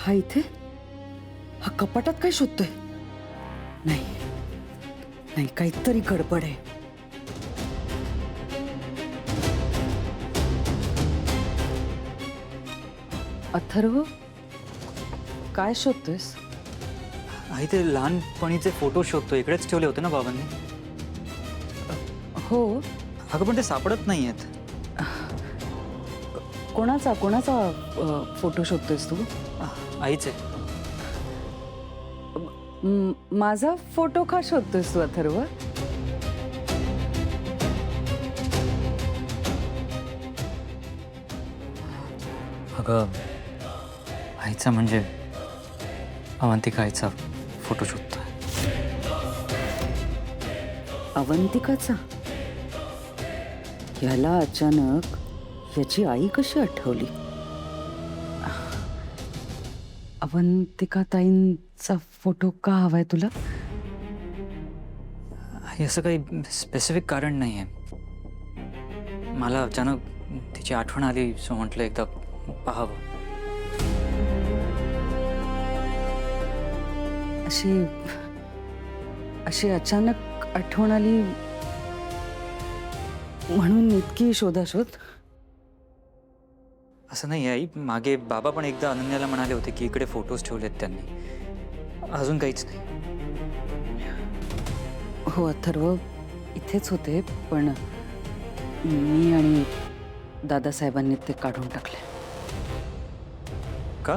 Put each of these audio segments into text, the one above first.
हा इथे हा कपाटात काय शोधतोय? नाही नाही, काहीतरी गडबड आहे. अथर्व, काय शोधतोयस? आई ते लहानपणीचे फोटो शोधतो. इकडेच ठेवले होते ना बाबांनी. हो. अगं पण ते सापडत नाहीयेत. कोणाचा कोणाचा फोटो शोधतोयस तू? आईचे. माझा फोटो का शोधतोयस तू अथर्व? अगं आईचा म्हणजे अवंतिका आईचा फोटो शोधतोय. अवंतिकाचा? याला अचानक याची आई कशी आठवली? अवंतिका ताईंचा फोटो का हवाय तुला? आई असं काही स्पेसिफिक कारण नाही आहे. मला अचानक तिची आठवण आली, सो म्हटलं एकदा पाहावं. अशी अशी अचानक आठवण आली म्हणून इतकी शोधाशोध? असं नाही आई. मागे बाबा पण एकदा अनन्याला म्हणाले होते की इकडे फोटोज ठेवलेत त्यांनी. अजून काहीच नाही. हो अथर्व, इथेच होते, पण मी आणि दादासाहेबांनी ते काढून टाकले. का?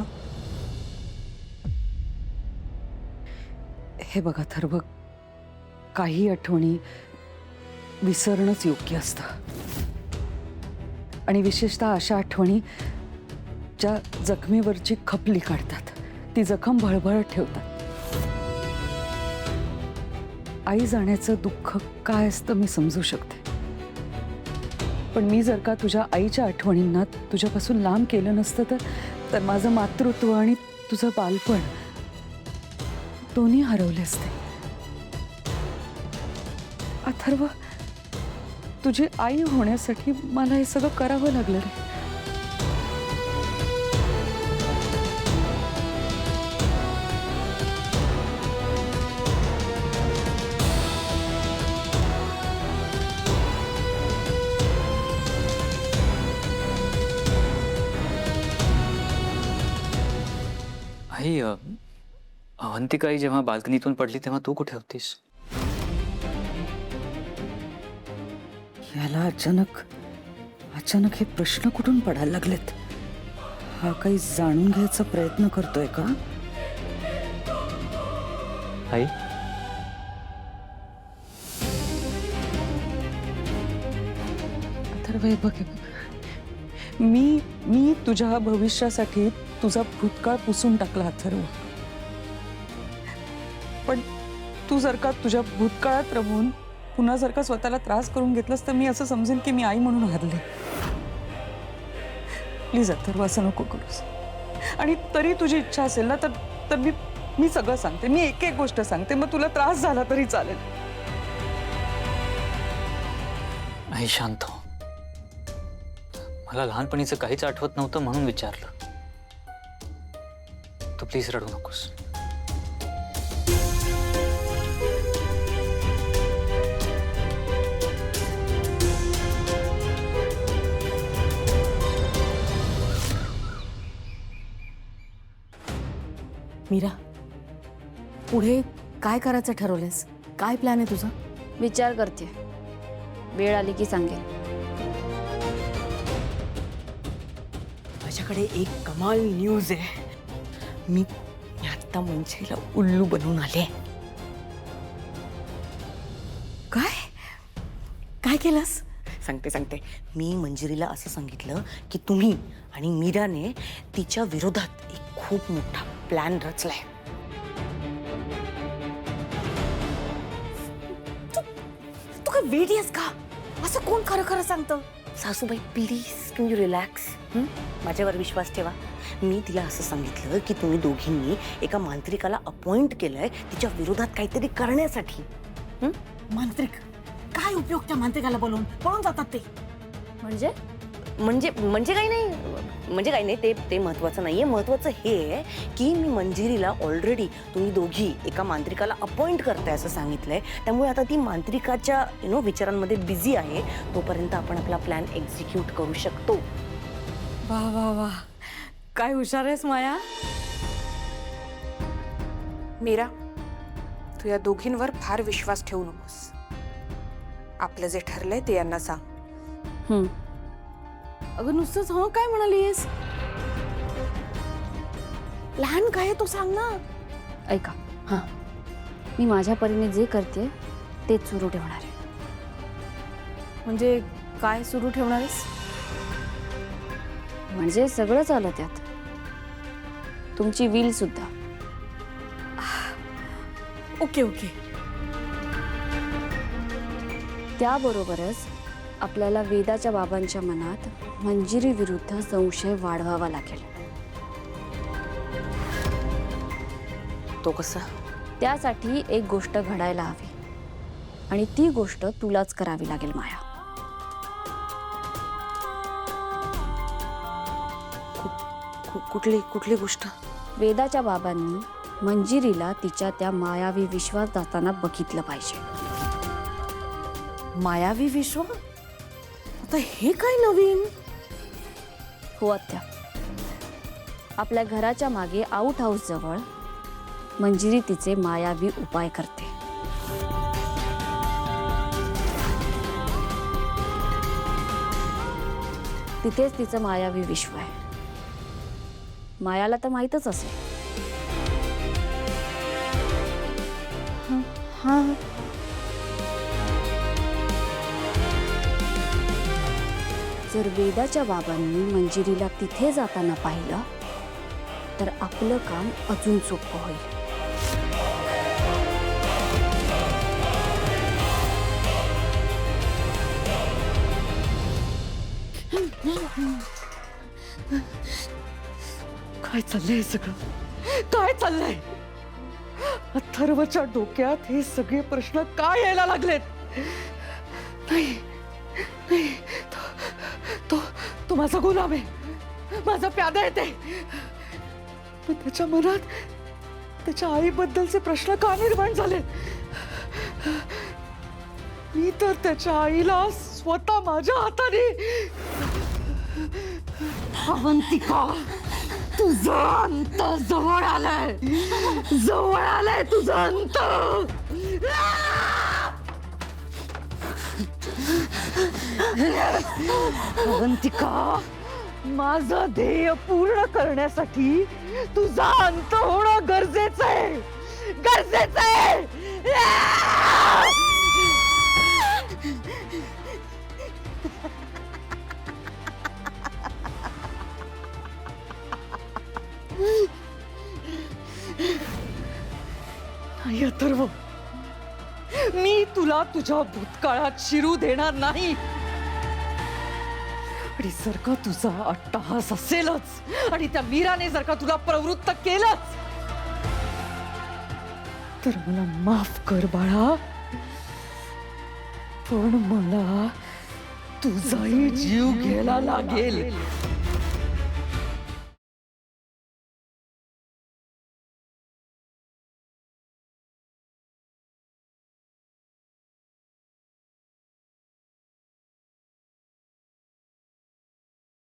हे बघा अथर्व, काही आठवणी विसरणंच योग्य असतं. आणि विशेषतः अशा आठवणी ज्या जखमेवरची खपली काढतात, ती जखम भळभळत ठेवतात. आई जाण्याचं दुःख काय असतं मी समजू शकते, पण मी जर का तुझ्या आईच्या आठवणींना तुझ्यापासून लांब केलं नसतं तर माझं मातृत्व आणि तुझं बालपण दोन्ही हरवले असते. अथर्व, तुझी आई होण्यासाठी मला हे सगळं करावं लागलं रे. आई अवंतिका आई जेव्हा बाल्कनीतून पडली तेव्हा तू कुठे होतीस? याला अचानक अचानक हे प्रश्न कुठून पडायला लागलेत? हा काही जाणून घ्यायचा प्रयत्न करतोय का? आई अथर्व, हे बघ, मी तुझ्या भविष्यासाठी तुझा भूतकाळ पुसून टाकला अथर्व. पण तू जर का तुझ्या भूतकाळात रमून पुन्हा जर का स्वतःला त्रास करून घेतलास तर मी असं समजेन की मी आई म्हणून हरले. प्लीज अथर्व, असं नको करूस. आणि तरी तुझी इच्छा असेल ना तर मी सगळं सांगते. मी एक एक गोष्ट सांगते, मग तुला त्रास झाला तरी चालेल. आई शांत हो. मला लहानपणीचं काहीच आठवत नव्हतं म्हणून विचारलं. तू प्लीज रडू नकोस. मीरा, पुढे काय करायचं ठरवलंयस? काय प्लॅन आहे तुझा? विचार करते, वेळ आली की सांगेन. माझ्याकडे एक कमाल न्यूज आहे. मी आता मंजेला उल्लू बनवून आले. काय काय केलंस? सांगते. मी मंजिरीला असं सांगितलं की तुम्ही आणि मीराने तिच्या विरोधात एक खूप मोठा प्लॅन रचलाय. तू काय वेडी आहेस का? असं कोण खरं खरं सांगतं? सासूबाई प्लीज तुम्ही रिलॅक्स. माझ्यावर विश्वास ठेवा. मी तिला असं सांगितलं की तुम्ही दोघींनी एका मांत्रिकाला अपॉइंट केलंय तिच्या विरोधात काहीतरी करण्यासाठी. मांत्रिक? काय उपयोग त्या मांत्रिकाला बोलून? पळून जातात ते. म्हणजे म्हणजे काही नाही. म्हणजे काही नाही, ते महत्वाचं नाहीये. महत्वाचं हे आहे की मी मंजिरीला ऑलरेडी तुम्ही दोघी एका मांत्रिकाला अपॉइंट करताय असं सांगितलंय. त्यामुळे आता ती मांत्रिकाच्या विचारांमध्ये बिझी आहे. तोपर्यंत आपण आपला प्लॅन एक्झिक्यूट करू शकतो. वा वा वा, काय हुशार आहेस माया. मीरा, तू या दोघींवर फार विश्वास ठेवू नकोस. आपलं जे ठरलंय ते यांना सांग. अगं नुसतंच हो काय म्हणालीस. प्लॅन काय आहे तो सांग ना. ऐका, हां, मी माझ्या परीने जे करते तेच सुरू ठेवणार आहे. म्हणजे काय सुरू ठेवणार आहेस. म्हणजे सगळंच आलं त्यात, तुमची विल सुद्धा. Okay okay. त्याबरोबरच आपल्याला वेदाच्या बाबांच्या मनात मंजिरी विरुद्ध संशय वाढवावा लागेल. तो कसा. त्यासाठी एक गोष्ट घडायला हवी आणि ती गोष्ट तुलाच करावी लागेल माया. कुठली गोष्ट. वेदाच्या बाबांनी मंजिरीला तिच्या त्या मायावी विश्वास जाताना बघितलं पाहिजे. मायावी विश्व. आता हे काय नवीन. हो आत्या, आपल्या घराच्या मागे आउट हाऊस जवळ मंजिरी तिचे मायावी उपाय करते. तिथेच तिचं मायावी विश्व आहे. मायाला तर माहीतच असेल. हां, जर वेदाच्या बाबांनी मंजिरीला तिथे जाताना पाहिलं तर आपलं काम अजून सोपं होईल. काय चाललंय सगळं. काय चाललंय. अथर्वच्या डोक्यात हे सगळे प्रश्न काय यायला लागलेत. नाही नाही, तो माझा गुलाम आहे, माझा प्यादा आहे ते. पण त्याच्या मनात त्याच्या आईबद्दलचे प्रश्न का निर्माण झाले. मी तर त्याच्या आईला स्वतः माझ्या हाताने. अवंतिका, तुझा अंत जवळ आलाय, जवळ आलाय तुझा अंत. अवंतिका, माझं ध्येय पूर्ण करण्यासाठी तुझा अंत होणं गरजेचं आहे, गरजेचं आहे. नाही अथर्व, मी तुला तुझ्या भूतकाळात शिरू देणार नाही. आणि जर का तुझा अट्टहास असेलच आणि त्या मीराने जर का तुला प्रवृत्त केलंच तर मला माफ कर बाळा. पण मला तुझाही जीव घ्यायला लागेल.